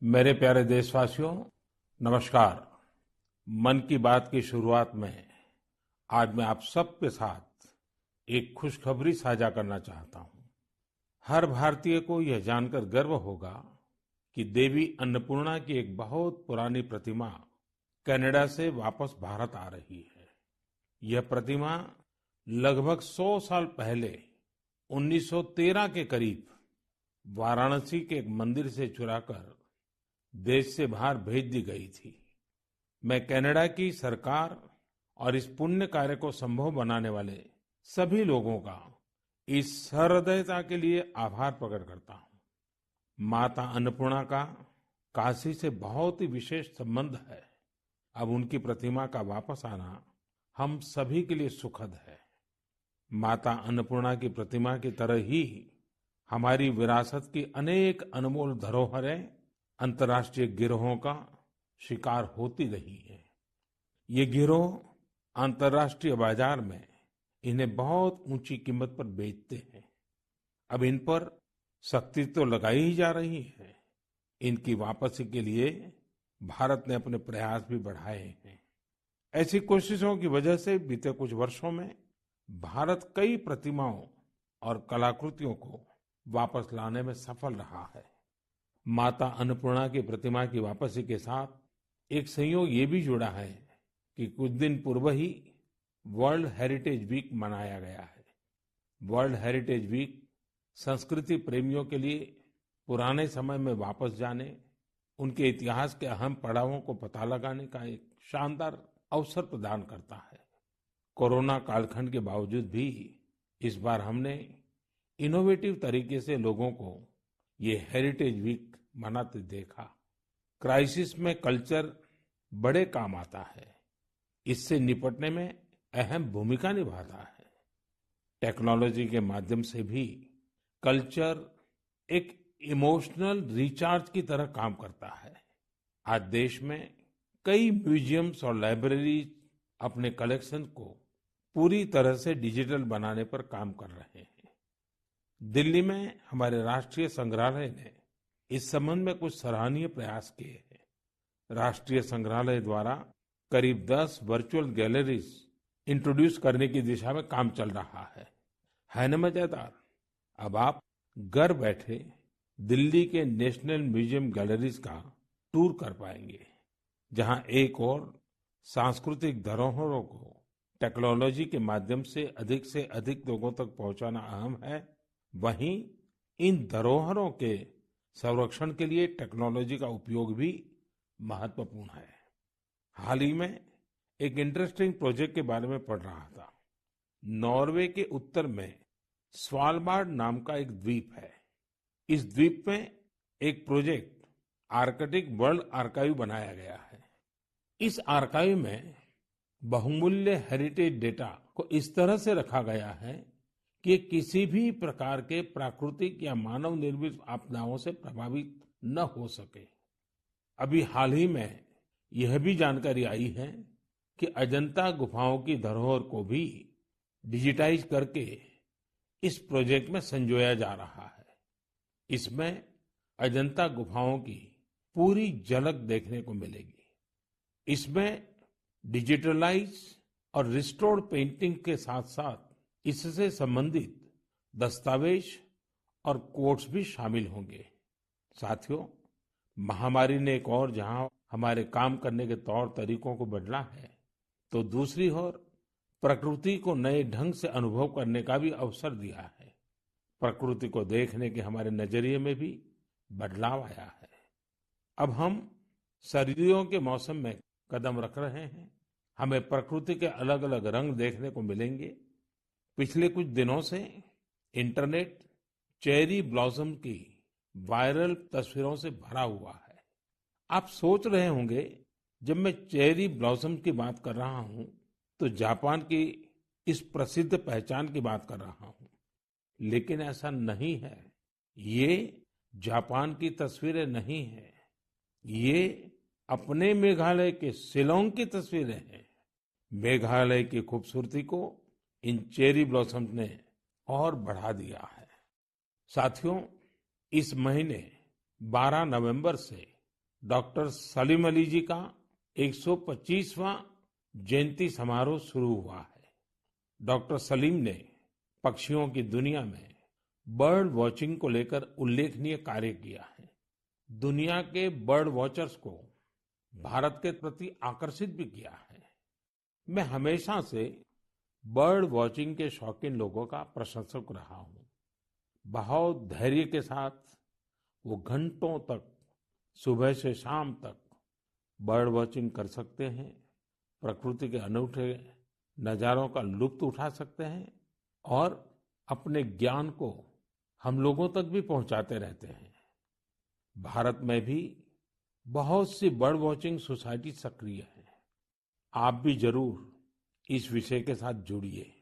मेरे प्यारे देशवासियों, नमस्कार। मन की बात की शुरुआत में आज मैं आप सबके साथ एक खुशखबरी साझा करना चाहता हूं। हर भारतीय को यह जानकर गर्व होगा कि देवी अन्नपूर्णा की एक बहुत पुरानी प्रतिमा कनाडा से वापस भारत आ रही है। यह प्रतिमा लगभग 100 साल पहले 1913 के करीब वाराणसी के एक मंदिर से चुराकर देश से बाहर भेज दी गई थी। मैं कनाडा की सरकार और इस पुण्य कार्य को संभव बनाने वाले सभी लोगों का इस सहृदयता के लिए आभार प्रकट करता हूं। माता अन्नपूर्णा का काशी से बहुत ही विशेष संबंध है। अब उनकी प्रतिमा का वापस आना हम सभी के लिए सुखद है। माता अन्नपूर्णा की प्रतिमा की तरह ही हमारी विरासत की अनेक अनमोल धरोहरें अंतर्राष्ट्रीय गिरोहों का शिकार होती रही है। ये गिरोह अंतर्राष्ट्रीय बाजार में इन्हें बहुत ऊंची कीमत पर बेचते हैं। अब इन पर सख्ती तो लगाई ही जा रही है। इनकी वापसी के लिए भारत ने अपने प्रयास भी बढ़ाए हैं। ऐसी कोशिशों की वजह से बीते कुछ वर्षों में भारत कई प्रतिमाओं और कलाकृतियों को वापस लाने में सफल रहा है। माता अन्नपूर्णा की प्रतिमा की वापसी के साथ एक संयोग ये भी जुड़ा है कि कुछ दिन पूर्व ही वर्ल्ड हेरिटेज वीक मनाया गया है। वर्ल्ड हेरिटेज वीक संस्कृति प्रेमियों के लिए पुराने समय में वापस जाने, उनके इतिहास के अहम पड़ावों को पता लगाने का एक शानदार अवसर प्रदान करता है। कोरोना कालखंड के बावजूद भी इस बार हमने इनोवेटिव तरीके से लोगों को ये हेरिटेज वीक मनाते देखा। क्राइसिस में कल्चर बड़े काम आता है। इससे निपटने में अहम भूमिका निभाता है। टेक्नोलॉजी के माध्यम से भी कल्चर एक इमोशनल रिचार्ज की तरह काम करता है। आज देश में कई म्यूजियम्स और लाइब्रेरीज अपने कलेक्शन को पूरी तरह से डिजिटल बनाने पर काम कर रहे हैं। दिल्ली में हमारे राष्ट्रीय संग्रहालय ने इस संबंध में कुछ सराहनीय प्रयास किए हैं। राष्ट्रीय संग्रहालय द्वारा करीब 10 वर्चुअल गैलरीज इंट्रोड्यूस करने की दिशा में काम चल रहा है ना मजेदार? अब आप घर बैठे दिल्ली के नेशनल म्यूजियम गैलरीज का टूर कर पाएंगे, जहां एक और सांस्कृतिक धरोहरों को टेक्नोलॉजी के माध्यम से अधिक लोगों तक पहुंचाना अहम है। वहीं इन धरोहरों के संरक्षण के लिए टेक्नोलॉजी का उपयोग भी महत्वपूर्ण है। हाल ही में एक इंटरेस्टिंग प्रोजेक्ट के बारे में पढ़ रहा था। नॉर्वे के उत्तर में स्वालबार्ड नाम का एक द्वीप है। इस द्वीप में एक प्रोजेक्ट आर्कटिक वर्ल्ड आर्काइव बनाया गया है। इस आर्काइव में बहुमूल्य हेरिटेज डेटा को इस तरह से रखा गया है कि किसी भी प्रकार के प्राकृतिक या मानव निर्मित आपदाओं से प्रभावित न हो सके। अभी हाल ही में यह भी जानकारी आई है कि अजंता गुफाओं की धरोहर को भी डिजिटाइज करके इस प्रोजेक्ट में संजोया जा रहा है। इसमें अजंता गुफाओं की पूरी झलक देखने को मिलेगी। इसमें डिजिटलाइज और रिस्टोर्ड पेंटिंग के साथ साथ इससे संबंधित दस्तावेज और कोट्स भी शामिल होंगे। साथियों, महामारी ने एक और जहां हमारे काम करने के तौर तरीकों को बदला है, तो दूसरी ओर प्रकृति को नए ढंग से अनुभव करने का भी अवसर दिया है। प्रकृति को देखने के हमारे नजरिए में भी बदलाव आया है। अब हम सर्दियों के मौसम में कदम रख रहे हैं। हमें प्रकृति के अलग अलग रंग देखने को मिलेंगे। पिछले कुछ दिनों से इंटरनेट चेरी ब्लॉसम की वायरल तस्वीरों से भरा हुआ है। आप सोच रहे होंगे, जब मैं चेरी ब्लॉसम की बात कर रहा हूं तो जापान की इस प्रसिद्ध पहचान की बात कर रहा हूं, लेकिन ऐसा नहीं है। ये जापान की तस्वीरें नहीं है, ये अपने मेघालय के शिलांग की तस्वीरें हैं। मेघालय की खूबसूरती को इन चेरी ब्लॉसम्स ने और बढ़ा दिया है। साथियों, इस महीने 12 नवंबर से डॉक्टर सलीम अली जी का 125वां जयंती समारोह शुरू हुआ है। डॉक्टर सलीम ने पक्षियों की दुनिया में बर्ड वॉचिंग को लेकर उल्लेखनीय कार्य किया है। दुनिया के बर्ड वॉचर्स को भारत के प्रति आकर्षित भी किया है। मैं हमेशा से बर्ड वॉचिंग के शौकीन लोगों का प्रशंसक रहा हूं। बहुत धैर्य के साथ वो घंटों तक, सुबह से शाम तक बर्ड वॉचिंग कर सकते हैं, प्रकृति के अनूठे नजारों का लुत्फ उठा सकते हैं और अपने ज्ञान को हम लोगों तक भी पहुंचाते रहते हैं। भारत में भी बहुत सी बर्ड वॉचिंग सोसाइटी सक्रिय है। आप भी जरूर इस विषय के साथ जुड़िए।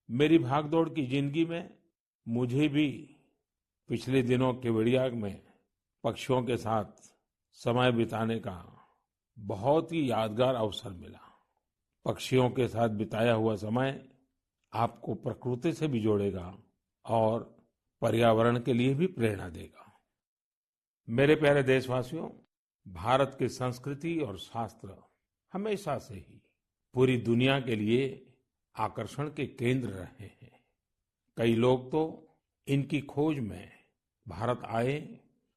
मेरी भागदौड़ की जिंदगी में मुझे भी पिछले दिनों केवड़िया में पक्षियों के साथ समय बिताने का बहुत ही यादगार अवसर मिला। पक्षियों के साथ बिताया हुआ समय आपको प्रकृति से भी जोड़ेगा और पर्यावरण के लिए भी प्रेरणा देगा। मेरे प्यारे देशवासियों, भारत की संस्कृति और शास्त्र हमेशा से ही पूरी दुनिया के लिए आकर्षण के केंद्र रहे हैं। कई लोग तो इनकी खोज में भारत आए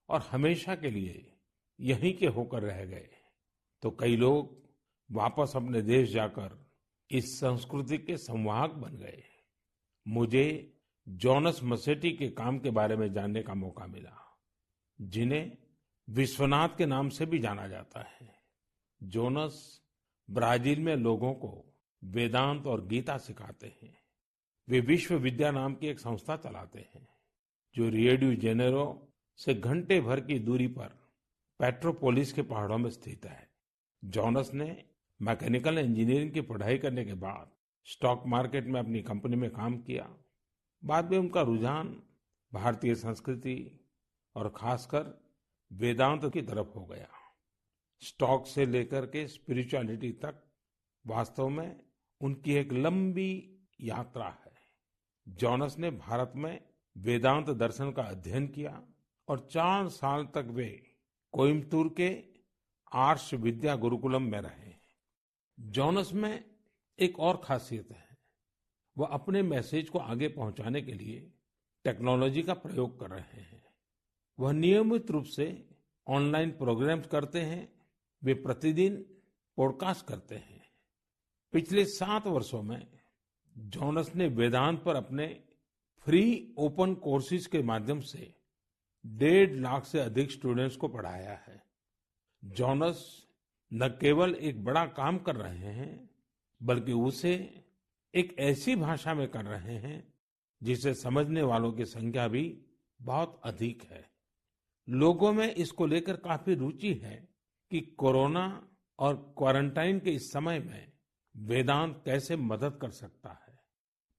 और हमेशा के लिए यहीं के होकर रह गए, तो कई लोग वापस अपने देश जाकर इस संस्कृति के संवाहक बन गए। मुझे जोनास मसेट्टी के काम के बारे में जानने का मौका मिला, जिन्हें विश्वनाथ के नाम से भी जाना जाता है। जोनास ब्राजील में लोगों को वेदांत और गीता सिखाते हैं। वे विश्व विद्या नाम की एक संस्था चलाते हैं, जो रियो डी जेनेरो से घंटे भर की दूरी पर पेट्रोपोलिस के पहाड़ों में स्थित है। जोनास ने मैकेनिकल इंजीनियरिंग की पढ़ाई करने के बाद स्टॉक मार्केट में अपनी कंपनी में काम किया। बाद में उनका रुझान भारतीय संस्कृति और खासकर वेदांत की तरफ हो गया। स्टॉक से लेकर के स्पिरिचुअलिटी तक वास्तव में उनकी एक लंबी यात्रा है। जोनास ने भारत में वेदांत दर्शन का अध्ययन किया और 4 साल तक वे कोयम्बतूर के आर्ष विद्या गुरुकुलम में रहे। जोनास में एक और खासियत है, वह अपने मैसेज को आगे पहुंचाने के लिए टेक्नोलॉजी का प्रयोग कर रहे हैं। वह नियमित रूप से ऑनलाइन प्रोग्राम्स करते हैं। वे प्रतिदिन पॉडकास्ट करते हैं। पिछले 7 वर्षों में जोनास ने वेदांत पर अपने फ्री ओपन कोर्सेज के माध्यम से 1.5 लाख से अधिक स्टूडेंट्स को पढ़ाया है। जोनास न केवल एक बड़ा काम कर रहे हैं, बल्कि उसे एक ऐसी भाषा में कर रहे हैं जिसे समझने वालों की संख्या भी बहुत अधिक है। लोगों में इसको लेकर काफी रुचि है कि कोरोना और क्वारंटाइन के इस समय में वेदांत कैसे मदद कर सकता है।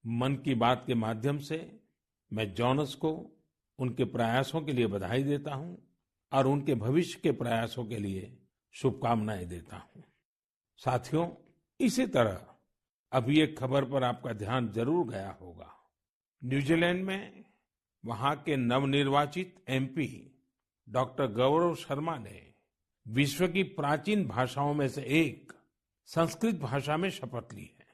मन की बात के माध्यम से मैं जोनास को उनके प्रयासों के लिए बधाई देता हूं और उनके भविष्य के प्रयासों के लिए शुभकामनाएं देता हूं। साथियों, इसी तरह अभी एक खबर पर आपका ध्यान जरूर गया होगा। न्यूजीलैंड में वहां के नवनिर्वाचित एमपी डॉक्टर गौरव शर्मा ने विश्व की प्राचीन भाषाओं में से एक संस्कृत भाषा में शपथ ली है।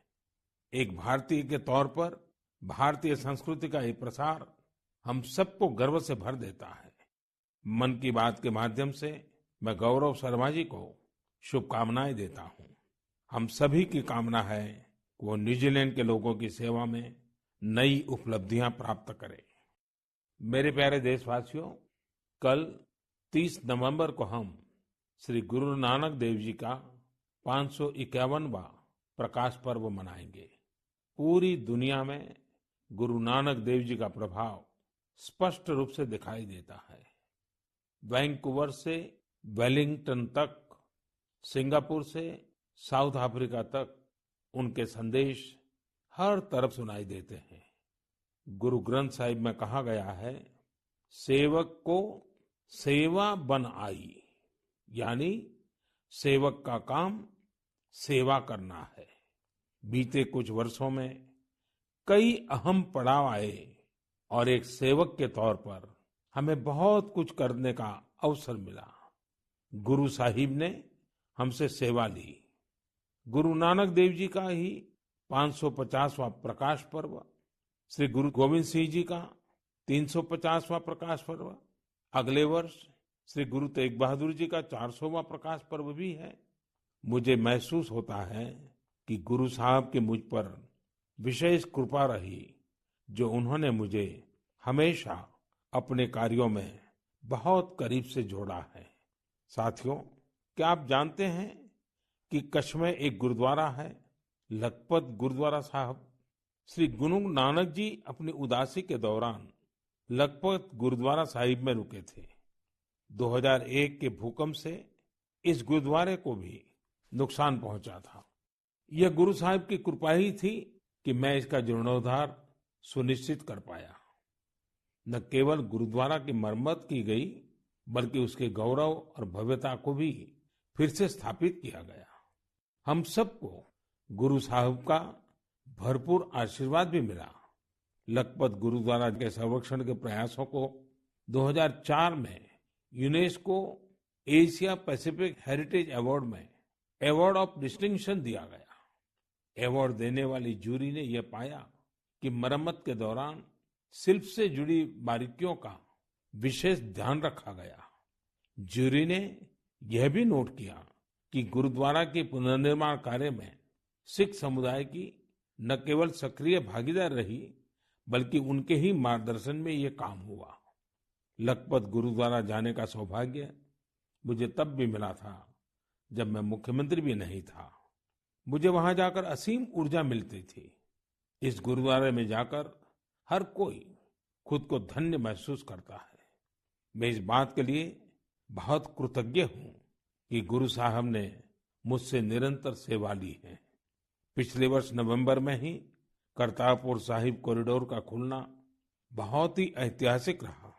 एक भारतीय के तौर पर भारतीय संस्कृति का ये प्रसार हम सबको गर्व से भर देता है। मन की बात के माध्यम से मैं गौरव शर्मा जी को शुभकामनाएं देता हूं। हम सभी की कामना है कि वो न्यूजीलैंड के लोगों की सेवा में नई उपलब्धियां प्राप्त करें। मेरे प्यारे देशवासियों, कल 30 नवंबर को हम श्री गुरु नानक देव जी का 551वां प्रकाश पर्व मनाएंगे। पूरी दुनिया में गुरु नानक देव जी का प्रभाव स्पष्ट रूप से दिखाई देता है। वैंकूवर से वेलिंगटन तक, सिंगापुर से साउथ अफ्रीका तक उनके संदेश हर तरफ सुनाई देते हैं। गुरु ग्रंथ साहिब में कहा गया है, सेवक को सेवा बन आई, यानी सेवक का काम सेवा करना है। बीते कुछ वर्षों में कई अहम पड़ाव आए और एक सेवक के तौर पर हमें बहुत कुछ करने का अवसर मिला। गुरु साहिब ने हमसे सेवा ली। गुरु नानक देव जी का ही 550वां प्रकाश पर्व, श्री गुरु गोविंद सिंह जी का 350वां प्रकाश पर्व, अगले वर्ष श्री गुरु तेग बहादुर जी का 400वां प्रकाश पर्व भी है। मुझे महसूस होता है कि गुरु साहब की मुझ पर विशेष कृपा रही, जो उन्होंने मुझे हमेशा अपने कार्यों में बहुत करीब से जोड़ा है। साथियों, क्या आप जानते हैं कि कच्छ में एक गुरुद्वारा है, लखपत गुरुद्वारा साहब। श्री गुरु नानक जी अपनी उदासी के दौरान लखपत गुरुद्वारा साहिब में रुके थे। 2001 के भूकंप से इस गुरुद्वारे को भी नुकसान पहुंचा था। यह गुरु साहिब की कृपा ही थी कि मैं इसका जीर्णोद्धार सुनिश्चित कर पाया। न केवल गुरुद्वारा की मरम्मत की गई, बल्कि उसके गौरव और भव्यता को भी फिर से स्थापित किया गया। हम सबको गुरु साहिब का भरपूर आशीर्वाद भी मिला। लखपत गुरुद्वारा के संरक्षण के प्रयासों को 2004 में UNESCO Asia Pacific heritage award में अवार्ड ऑफ डिस्टिंक्शन दिया गया। अवार्ड देने वाली जूरी ने यह पाया कि मरम्मत के दौरान शिल्प से जुड़ी बारीकियों का विशेष ध्यान रखा गया। जूरी ने यह भी नोट किया कि गुरुद्वारा के पुनर्निर्माण कार्य में सिख समुदाय की न केवल सक्रिय भागीदारी रही, बल्कि उनके ही मार्गदर्शन में ये काम हुआ। लखपत गुरुद्वारा जाने का सौभाग्य मुझे तब भी मिला था जब मैं मुख्यमंत्री भी नहीं था। मुझे वहां जाकर असीम ऊर्जा मिलती थी। इस गुरुद्वारे में जाकर हर कोई खुद को धन्य महसूस करता है। मैं इस बात के लिए बहुत कृतज्ञ हूं कि गुरु साहब ने मुझसे निरंतर सेवा ली है। पिछले वर्ष नवंबर में ही करतारपुर साहिब कॉरिडोर का खुलना बहुत ही ऐतिहासिक रहा।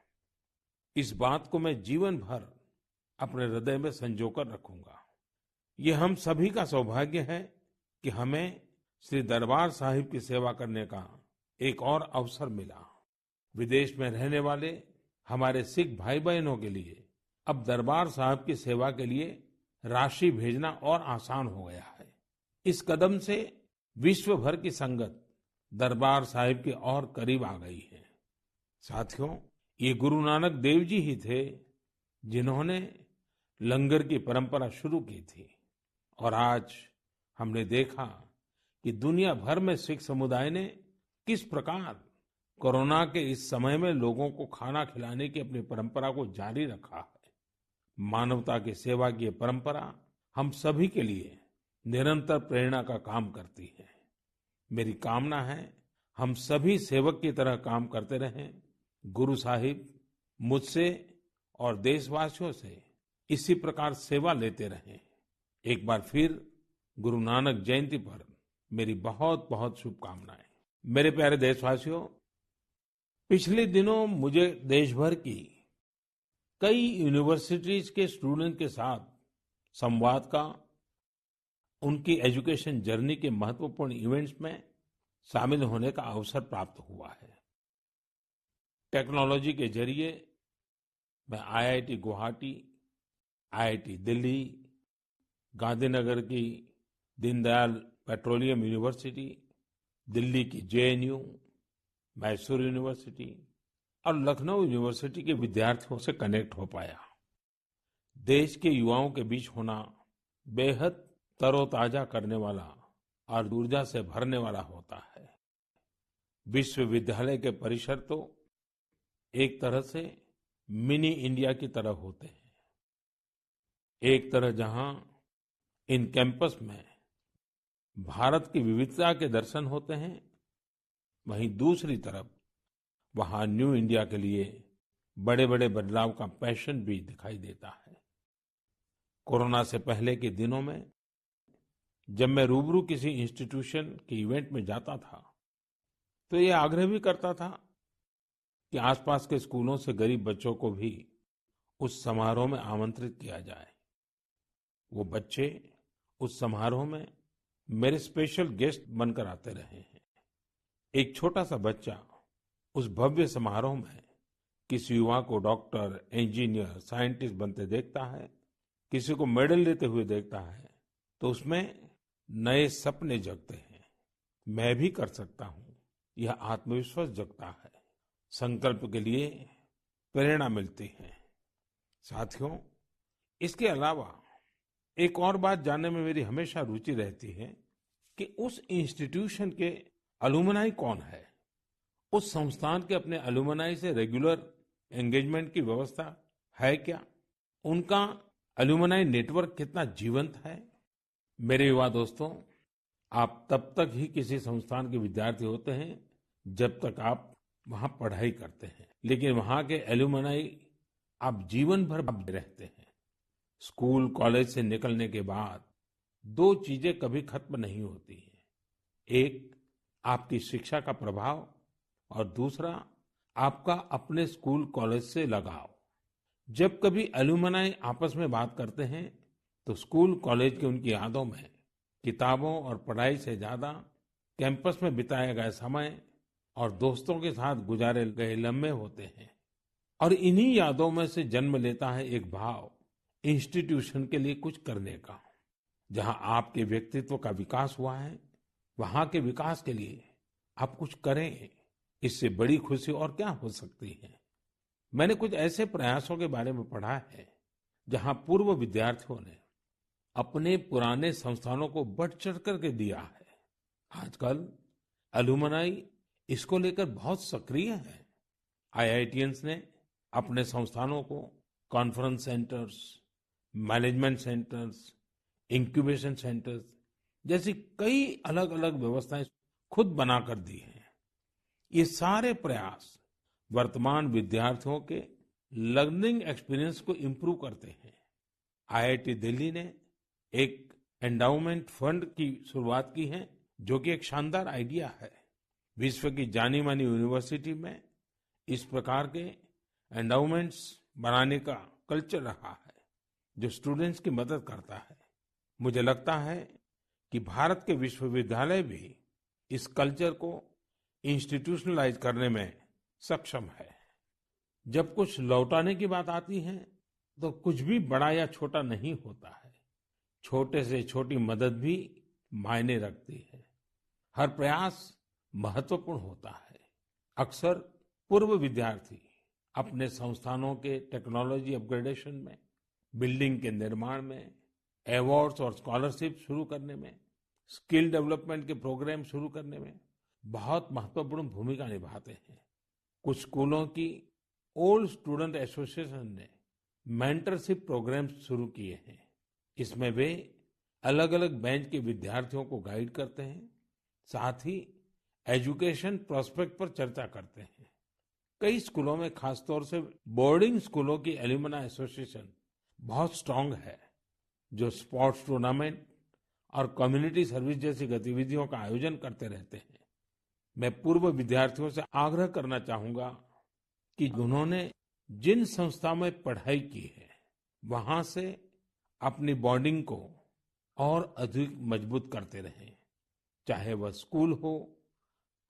इस बात को मैं जीवन भर अपने हृदय में संजोकर रखूंगा। ये हम सभी का सौभाग्य है कि हमें श्री दरबार साहिब की सेवा करने का एक और अवसर मिला। विदेश में रहने वाले हमारे सिख भाई बहनों के लिए अब दरबार साहिब की सेवा के लिए राशि भेजना और आसान हो गया है। इस कदम से विश्व भर की संगत दरबार साहिब के और करीब आ गई है। साथियों, ये गुरु नानक देव जी ही थे जिन्होंने लंगर की परंपरा शुरू की थी, और आज हमने देखा कि दुनिया भर में सिख समुदाय ने किस प्रकार कोरोना के इस समय में लोगों को खाना खिलाने की अपनी परंपरा को जारी रखा है। मानवता की सेवा की ये परंपरा हम सभी के लिए निरंतर प्रेरणा का काम करती है। मेरी कामना है हम सभी सेवक की तरह काम करते रहें। गुरु साहिब मुझसे और देशवासियों से इसी प्रकार सेवा लेते रहें। एक बार फिर गुरु नानक जयंती पर मेरी बहुत बहुत शुभकामनाएं। मेरे प्यारे देशवासियों, पिछले दिनों मुझे देश भर की कई यूनिवर्सिटीज के स्टूडेंट के साथ संवाद का, उनकी एजुकेशन जर्नी के महत्वपूर्ण इवेंट्स में शामिल होने का अवसर प्राप्त हुआ है। टेक्नोलॉजी के जरिए मैं आईआईटी गुवाहाटी, आईआईटी दिल्ली, गांधीनगर की दीनदयाल पेट्रोलियम यूनिवर्सिटी, दिल्ली की जेएनयू, मैसूर यूनिवर्सिटी और लखनऊ यूनिवर्सिटी के विद्यार्थियों से कनेक्ट हो पाया। देश के युवाओं के बीच होना बेहद तरोताजा करने वाला और ऊर्जा से भरने वाला होता है। विश्वविद्यालय के परिसर तो एक तरह से मिनी इंडिया की तरह होते हैं। एक तरह जहां इन कैंपस में भारत की विविधता के दर्शन होते हैं, वहीं दूसरी तरफ वहां न्यू इंडिया के लिए बड़े बड़े बदलाव का पैशन भी दिखाई देता है। कोरोना से पहले के दिनों में जब मैं रूबरू किसी इंस्टीट्यूशन के इवेंट में जाता था, तो ये आग्रह भी करता था कि आसपास के स्कूलों से गरीब बच्चों को भी उस समारोह में आमंत्रित किया जाए। वो बच्चे उस समारोह में मेरे स्पेशल गेस्ट बनकर आते रहे हैं। एक छोटा सा बच्चा उस भव्य समारोह में किसी युवा को डॉक्टर, इंजीनियर, साइंटिस्ट बनते देखता है, किसी को मेडल लेते हुए देखता है, तो उसमें नए सपने जगते हैं। मैं भी कर सकता हूँ, यह आत्मविश्वास जगता है। संकल्प के लिए प्रेरणा मिलती है। साथियों, इसके अलावा एक और बात जानने में मेरी हमेशा रुचि रहती है कि उस इंस्टीट्यूशन के अलुमनाई कौन है। उस संस्थान के अपने अलुमनाई से रेगुलर एंगेजमेंट की व्यवस्था है क्या? उनका अलुमनाई नेटवर्क कितना जीवंत है? मेरे युवा दोस्तों, आप तब तक ही किसी संस्थान के विद्यार्थी होते हैं जब तक आप वहां पढ़ाई करते हैं, लेकिन वहां के एलुमनाई आप जीवन भर बने रहते हैं। स्कूल कॉलेज से निकलने के बाद दो चीजें कभी खत्म नहीं होती हैं। एक, आपकी शिक्षा का प्रभाव, और दूसरा, आपका अपने स्कूल कॉलेज से लगाव। जब कभी एलुमनाई आपस में बात करते हैं तो स्कूल कॉलेज की उनकी यादों में किताबों और पढ़ाई से ज्यादा कैंपस में बिताया गया समय और दोस्तों के साथ गुजारे गए लम्हे होते हैं। और इन्हीं यादों में से जन्म लेता है एक भाव इंस्टीट्यूशन के लिए कुछ करने का। जहां आपके व्यक्तित्व का विकास हुआ है, वहां के विकास के लिए आप कुछ करें। इससे बड़ी खुशी और क्या हो सकती है? मैंने कुछ ऐसे प्रयासों के बारे में पढ़ा है जहां पूर्व विद्यार्थियों ने अपने पुराने संस्थानों को बढ़ चढ़ करके दिया है। आजकल अलुमनाई इसको लेकर बहुत सक्रिय है। आईआईटियंस ने अपने संस्थानों को conference centres, management centres, incubation centres जैसी कई अलग अलग व्यवस्थाएं खुद बनाकर दी हैं। ये सारे प्रयास वर्तमान विद्यार्थियों के लर्निंग एक्सपीरियंस को इम्प्रूव करते हैं। आईआईटी दिल्ली ने एक एंडाउमेंट फंड की शुरुआत की है, जो कि एक शानदार आइडिया है। विश्व की जानी मानी यूनिवर्सिटी में इस प्रकार के एंडाउमेंट्स बनाने का कल्चर रहा है, जो स्टूडेंट्स की मदद करता है। मुझे लगता है कि भारत के विश्वविद्यालय भी इस कल्चर को इंस्टीट्यूशनलाइज करने में सक्षम है। जब कुछ लौटाने की बात आती है तो कुछ भी बड़ा या छोटा नहीं होता है। छोटे से छोटी मदद भी मायने रखती है। हर प्रयास महत्वपूर्ण होता है। अक्सर पूर्व विद्यार्थी अपने संस्थानों के टेक्नोलॉजी अपग्रेडेशन में, बिल्डिंग के निर्माण में, अवार्ड्स और स्कॉलरशिप शुरू करने में, स्किल डेवलपमेंट के प्रोग्राम शुरू करने में बहुत महत्वपूर्ण भूमिका निभाते हैं। कुछ स्कूलों की ओल्ड स्टूडेंट एसोसिएशन ने मेंटरशिप प्रोग्राम शुरू किए हैं। इसमें वे अलग अलग बैच के विद्यार्थियों को गाइड करते हैं, साथ ही एजुकेशन प्रोस्पेक्ट पर चर्चा करते हैं। कई स्कूलों में, खासतौर से बोर्डिंग स्कूलों की एल्यूमनाई एसोसिएशन बहुत स्ट्रांग है, जो स्पोर्ट्स टूर्नामेंट और कम्युनिटी सर्विस जैसी गतिविधियों का आयोजन करते रहते हैं। मैं पूर्व विद्यार्थियों से आग्रह करना चाहूंगा कि उन्होंने जिन संस्था में पढ़ाई की है, वहां से अपनी बॉन्डिंग को और अधिक मजबूत करते रहें। चाहे वह स्कूल हो,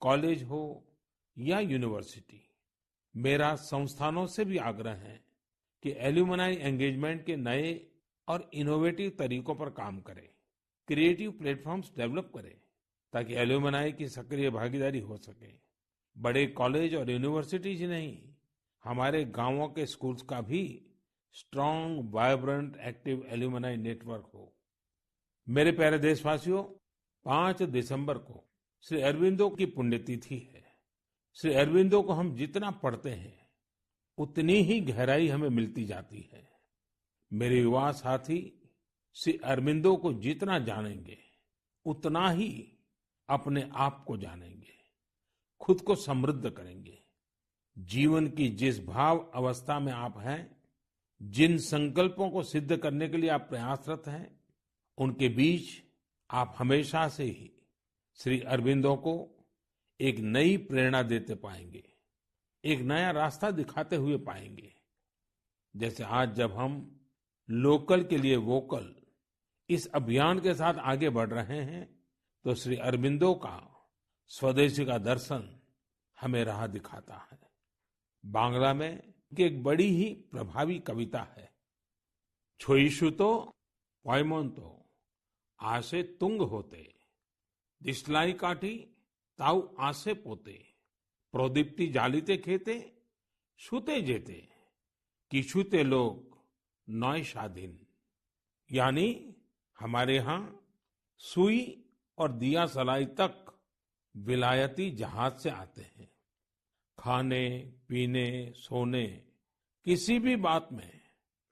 कॉलेज हो या यूनिवर्सिटी। मेरा संस्थानों से भी आग्रह है कि एल्यूमनाई एंगेजमेंट के नए और इनोवेटिव तरीकों पर काम करें, क्रिएटिव प्लेटफॉर्म्स डेवलप करें, ताकि एल्यूमनाई की सक्रिय भागीदारी हो सके। बड़े कॉलेज और यूनिवर्सिटीज नहीं, हमारे गांवों के स्कूल्स का भी strong, vibrant, active alumni network हो। मेरे प्यारे देशवासियों, 5 दिसंबर को श्री अरबिंदो की पुण्यतिथि है। श्री अरबिंदो को हम जितना पढ़ते हैं, उतनी ही गहराई हमें मिलती जाती है। मेरे युवा साथी श्री अरबिंदो को जितना जानेंगे, उतना ही अपने आप को जानेंगे, खुद को समृद्ध करेंगे। जीवन की जिस भाव अवस्था में आप हैं, जिन संकल्पों को सिद्ध करने के लिए आप प्रयासरत हैं, उनके बीच आप हमेशा से ही श्री अरबिंदो को एक नई प्रेरणा देते पाएंगे, एक नया रास्ता दिखाते हुए पाएंगे। जैसे आज जब हम लोकल के लिए वोकल इस अभियान के साथ आगे बढ़ रहे हैं, तो श्री अरबिंदो का स्वदेशी का दर्शन हमें राह दिखाता है। बांग्ला में एक बड़ी ही प्रभावी कविता है, छोईशुतो पॉयमोंतो आसे तुंग होते, दिसलाई काठी ताऊ आसे पोते, प्रोदीप्ति जालिते खेते छूते जेते, किछुते लोग नॉय शादीन। यानी हमारे यहाँ सुई और दिया सलाई तक विलायती जहाज से आते हैं। खाने पीने सोने किसी भी बात में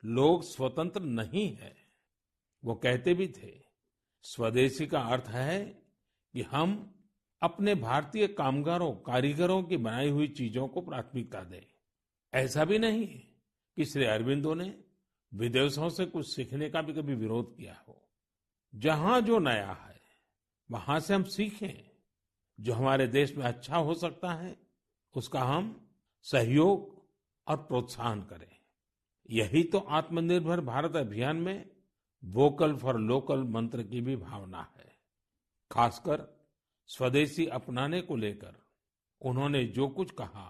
लोग स्वतंत्र नहीं है। वो कहते भी थे, स्वदेशी का अर्थ है कि हम अपने भारतीय कामगारों कारीगरों की बनाई हुई चीजों को प्राथमिकता दें। ऐसा भी नहीं कि श्री अरबिंदो ने विदेशों से कुछ सीखने का भी कभी विरोध किया हो। जहां जो नया है वहां से हम सीखें। जो हमारे देश में अच्छा हो सकता है उसका हम सहयोग और प्रोत्साहन करें। यही तो आत्मनिर्भर भारत अभियान में वोकल फॉर लोकल मंत्र की भी भावना है। खासकर स्वदेशी अपनाने को लेकर उन्होंने जो कुछ कहा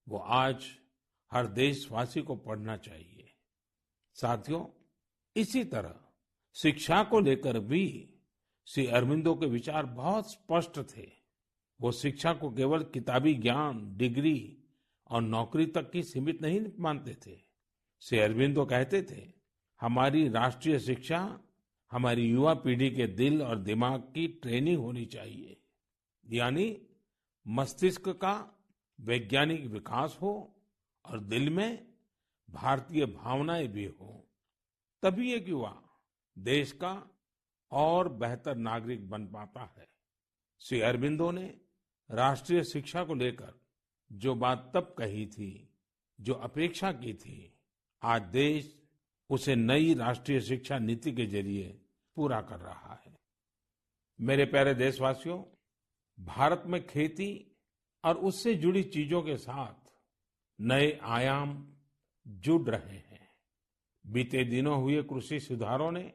वो आज हर देशवासी को पढ़ना चाहिए। साथियों, इसी तरह शिक्षा को लेकर भी श्री अरबिंदो के विचार बहुत स्पष्ट थे। वो शिक्षा को केवल किताबी ज्ञान, डिग्री और नौकरी तक की सीमित नहीं मानते थे। श्री अरबिंदो कहते थे, हमारी राष्ट्रीय शिक्षा हमारी युवा पीढ़ी के दिल और दिमाग की ट्रेनिंग होनी चाहिए। यानी मस्तिष्क का वैज्ञानिक विकास हो और दिल में भारतीय भावनाएं भी हो। तभी एक युवा देश का और बेहतर नागरिक बन पाता है। श्री अरबिंदो ने राष्ट्रीय शिक्षा को लेकर जो बात तब कही थी, जो अपेक्षा की थी, आज देश उसे नई राष्ट्रीय शिक्षा नीति के जरिए पूरा कर रहा है। मेरे प्यारे देशवासियों, भारत में खेती और उससे जुड़ी चीजों के साथ नए आयाम जुड़ रहे हैं। बीते दिनों हुए कृषि सुधारों ने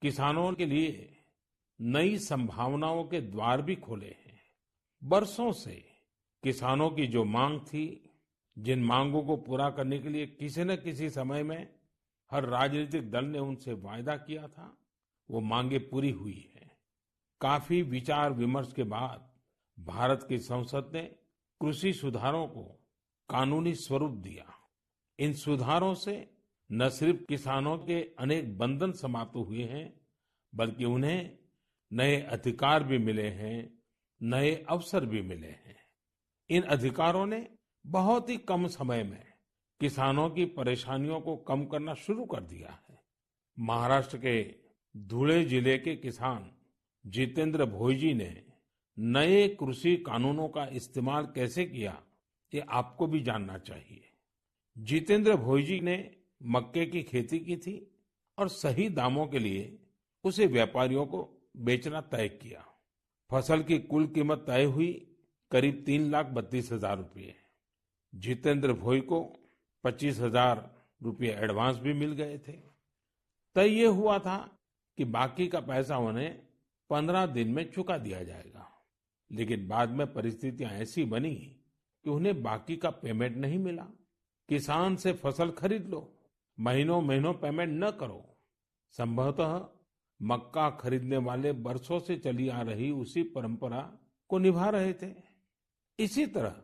किसानों के लिए नई संभावनाओं के द्वार भी खोले हैं। बरसों से किसानों की जो मांग थी, जिन मांगों को पूरा करने के लिए किसी न किसी समय में हर राजनीतिक दल ने उनसे वायदा किया था, वो मांगे पूरी हुई है। काफी विचार विमर्श के बाद भारत की संसद ने कृषि सुधारों को कानूनी स्वरूप दिया। इन सुधारों से न सिर्फ किसानों के अनेक बंधन समाप्त हुए हैं, बल्कि उन्हें नए अधिकार भी मिले हैं, नए अवसर भी मिले हैं। इन अधिकारों ने बहुत ही कम समय में किसानों की परेशानियों को कम करना शुरू कर दिया है। महाराष्ट्र के धुले जिले के किसान जितेंद्र भोईजी ने नए कृषि कानूनों का इस्तेमाल कैसे किया, ये आपको भी जानना चाहिए। जितेंद्र भोईजी ने मक्के की खेती की थी और सही दामों के लिए उसे व्यापारियों को बेचना तय किया। फसल की कुल कीमत तय हुई करीब 3,32,000 रुपये। जितेंद्र भोई को 25,000 रुपये एडवांस भी मिल गए थे। तय ये हुआ था कि बाकी का पैसा उन्हें 15 दिन में चुका दिया जाएगा। लेकिन बाद में परिस्थितियां ऐसी बनी कि उन्हें बाकी का पेमेंट नहीं मिला। किसान से फसल खरीद लो, महीनों महीनों पेमेंट न करो। संभवतः मक्का खरीदने वाले बरसों से चली आ रही उसी परंपरा को निभा रहे थे। इसी तरह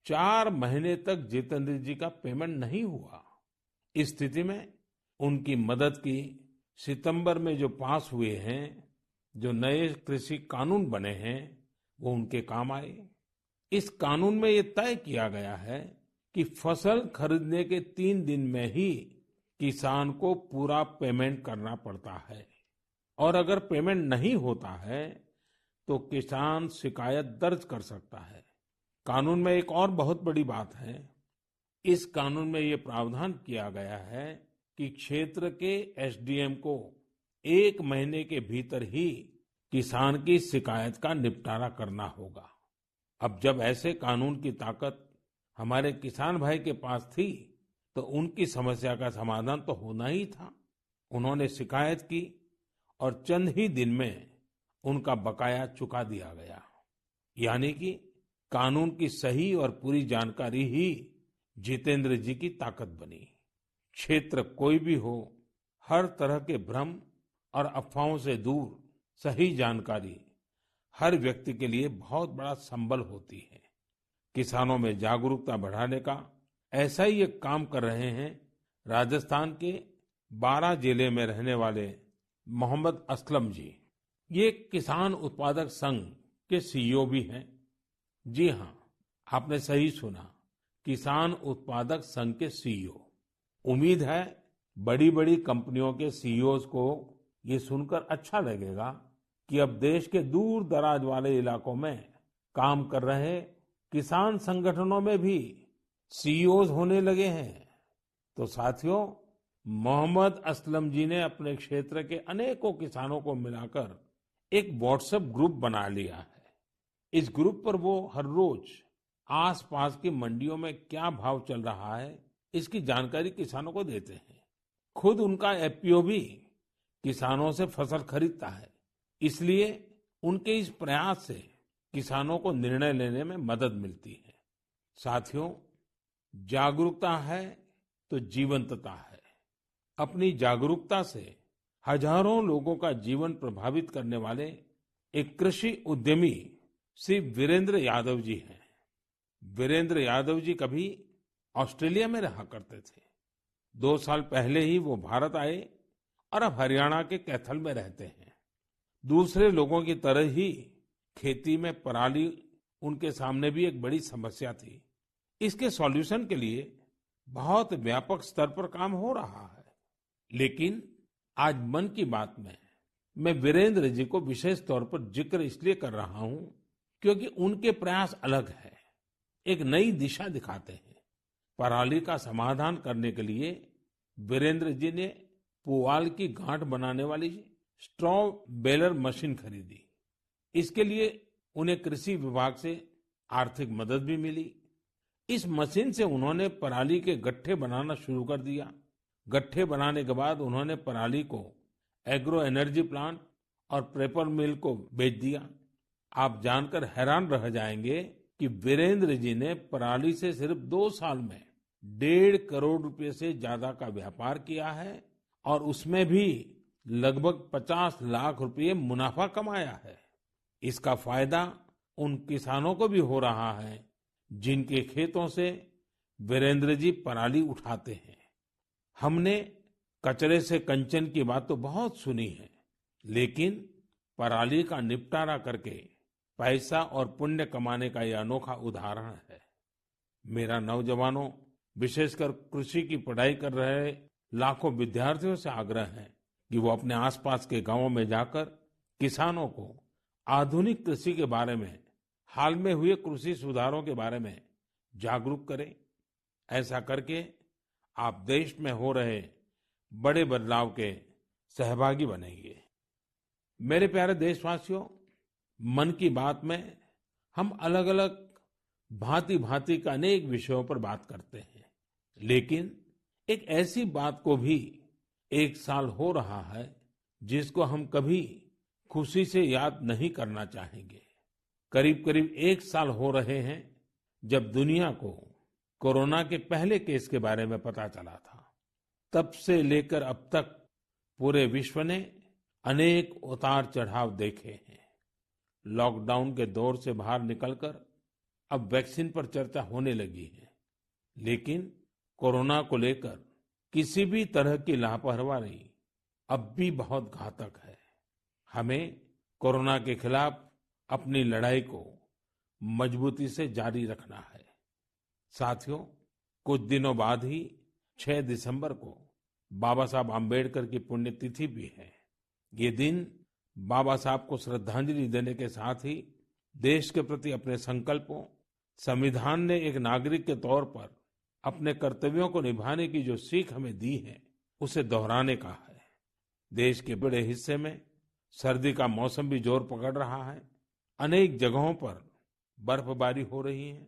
4 महीने तक जितेंद्र जी का पेमेंट नहीं हुआ। इस स्थिति में उनकी मदद की सितंबर में जो पास हुए हैं, जो नए कृषि कानून बने हैं, वो उनके काम आए। इस कानून में ये तय किया गया है कि फसल खरीदने के 3 दिन में ही किसान को पूरा पेमेंट करना पड़ता है और अगर पेमेंट नहीं होता है तो किसान शिकायत दर्ज कर सकता है। कानून में एक और बहुत बड़ी बात है। इस कानून में ये प्रावधान किया गया है कि क्षेत्र के एसडीएम को 1 महीने के भीतर ही किसान की शिकायत का निपटारा करना होगा। अब जब ऐसे कानून की ताकत हमारे किसान भाई के पास थी तो उनकी समस्या का समाधान तो होना ही था। उन्होंने शिकायत की और चंद ही दिन में उनका बकाया चुका दिया गया। यानी कि कानून की सही और पूरी जानकारी ही जितेंद्र जी की ताकत बनी। क्षेत्र कोई भी हो, हर तरह के भ्रम और अफवाहों से दूर सही जानकारी हर व्यक्ति के लिए बहुत बड़ा संबल होती है। किसानों में जागरूकता बढ़ाने का ऐसा ही एक काम कर रहे हैं राजस्थान के 12 जिले में रहने वाले मोहम्मद असलम जी। ये किसान उत्पादक संघ के सीईओ भी हैं। जी हाँ, आपने सही सुना, किसान उत्पादक संघ के सीईओ। उम्मीद है बड़ी बड़ी कंपनियों के सीईओज को ये सुनकर अच्छा लगेगा कि अब देश के दूर दराज वाले इलाकों में काम कर रहे किसान संगठनों में भी सीईओज होने लगे हैं। तो साथियों, मोहम्मद असलम जी ने अपने क्षेत्र के अनेकों किसानों को मिलाकर एक व्हाट्सएप ग्रुप बना लिया है। इस ग्रुप पर वो हर रोज आसपास की मंडियों में क्या भाव चल रहा है, इसकी जानकारी किसानों को देते हैं। खुद उनका एफपीओ भी किसानों से फसल खरीदता है। इसलिए उनके इस प्रयास से किसानों को निर्णय लेने में मदद मिलती है। साथियों, जागरूकता है तो जीवंतता है। अपनी जागरूकता से हजारों लोगों का जीवन प्रभावित करने वाले एक कृषि उद्यमी श्री वीरेंद्र यादव जी हैं। वीरेंद्र यादव जी कभी ऑस्ट्रेलिया में रहा करते थे। 2 साल पहले ही वो भारत आए और अब हरियाणा के कैथल में रहते हैं। दूसरे लोगों की तरह ही खेती में पराली उनके सामने भी एक बड़ी समस्या थी। इसके सॉल्यूशन के लिए बहुत व्यापक स्तर पर काम हो रहा है। लेकिन आज मन की बात में मैं वीरेंद्र जी को विशेष तौर पर जिक्र इसलिए कर रहा हूं क्योंकि उनके प्रयास अलग है, एक नई दिशा दिखाते हैं। पराली का समाधान करने के लिए वीरेंद्र जी ने पुआल की गांठ बनाने वाली स्ट्रॉ बेलर मशीन खरीदी। इसके लिए उन्हें कृषि विभाग से आर्थिक मदद भी मिली। इस मशीन से उन्होंने पराली के गट्ठे बनाना शुरू कर दिया। गट्ठे बनाने के बाद उन्होंने पराली को एग्रो एनर्जी प्लांट और पेपर मिल को बेच दिया। आप जानकर हैरान रह जाएंगे कि वीरेंद्र जी ने पराली से सिर्फ 2 साल में 1.5 करोड़ रुपए से ज्यादा का व्यापार किया है और उसमें भी लगभग 50 लाख रुपए मुनाफा कमाया है। इसका फायदा उन किसानों को भी हो रहा है जिनके खेतों से वीरेंद्र जी पराली उठाते हैं। हमने कचरे से कंचन की बात तो बहुत सुनी है, लेकिन पराली का निपटारा करके पैसा और पुण्य कमाने का यह अनोखा उदाहरण है। मेरा नौजवानों, विशेषकर कृषि की पढ़ाई कर रहे लाखों विद्यार्थियों से आग्रह है कि वो अपने आसपास के गांवों में जाकर किसानों को आधुनिक कृषि के बारे में, हाल में हुए कृषि सुधारों के बारे में जागरूक करें। ऐसा करके आप देश में हो रहे बड़े बदलाव के सहभागी बनेंगे। मेरे प्यारे देशवासियों, मन की बात में हम अलग अलग भांति भांति के अनेक विषयों पर बात करते हैं, लेकिन एक ऐसी बात को भी 1 साल हो रहा है जिसको हम कभी खुशी से याद नहीं करना चाहेंगे। करीब करीब 1 साल हो रहे हैं जब दुनिया को कोरोना के पहले केस के बारे में पता चला था। तब से लेकर अब तक पूरे विश्व ने अनेक उतार चढ़ाव देखे हैं। लॉकडाउन के दौर से बाहर निकलकर अब वैक्सीन पर चर्चा होने लगी है, लेकिन कोरोना को लेकर किसी भी तरह की लापरवाही अब भी बहुत घातक है। हमें कोरोना के खिलाफ अपनी लड़ाई को मजबूती से जारी रखना है। साथियों, कुछ दिनों बाद ही 6 दिसंबर को बाबा साहब आम्बेडकर की पुण्यतिथि भी है। ये दिन बाबा साहब को श्रद्धांजलि देने के साथ ही देश के प्रति अपने संकल्पों, संविधान ने एक नागरिक के तौर पर अपने कर्तव्यों को निभाने की जो सीख हमें दी है, उसे दोहराने का है। देश के बड़े हिस्से में सर्दी का मौसम भी जोर पकड़ रहा है। अनेक जगहों पर बर्फबारी हो रही है।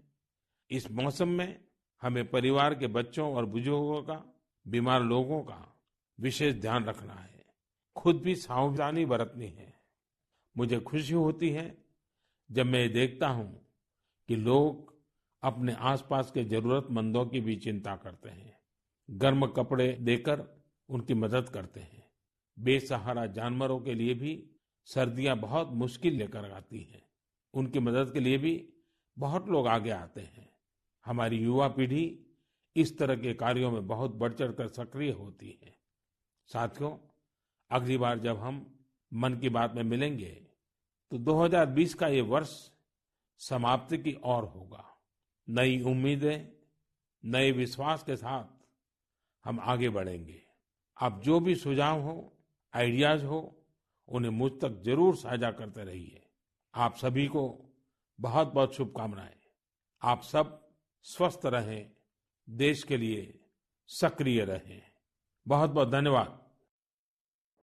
इस मौसम में हमें परिवार के बच्चों और बुजुर्गों का, बीमार लोगों का विशेष ध्यान रखना है। खुद भी सावधानी बरतनी है। मुझे खुशी होती है जब मैं ये देखता हूँ कि लोग अपने आसपास के जरूरतमंदों की भी चिंता करते हैं, गर्म कपड़े देकर उनकी मदद करते हैं, बेसहारा जानवरों के लिए भी सर्दियां बहुत मुश्किल लेकर आती हैं, उनकी मदद के लिए भी बहुत लोग आगे आते हैं। हमारी युवा पीढ़ी इस तरह के कार्यों में बहुत बढ़ चढ़कर सक्रिय होती है। साथियों, अगली बार जब हम मन की बात में मिलेंगे तो 2020 का ये वर्ष समाप्ति की ओर होगा। नई उम्मीदें, नए विश्वास के साथ हम आगे बढ़ेंगे। आप जो भी सुझाव हो, आइडियाज हो, उन्हें मुझ तक जरूर साझा करते रहिए। आप सभी को बहुत बहुत शुभकामनाएं। आप सब स्वस्थ रहें, देश के लिए सक्रिय रहें। बहुत बहुत धन्यवाद।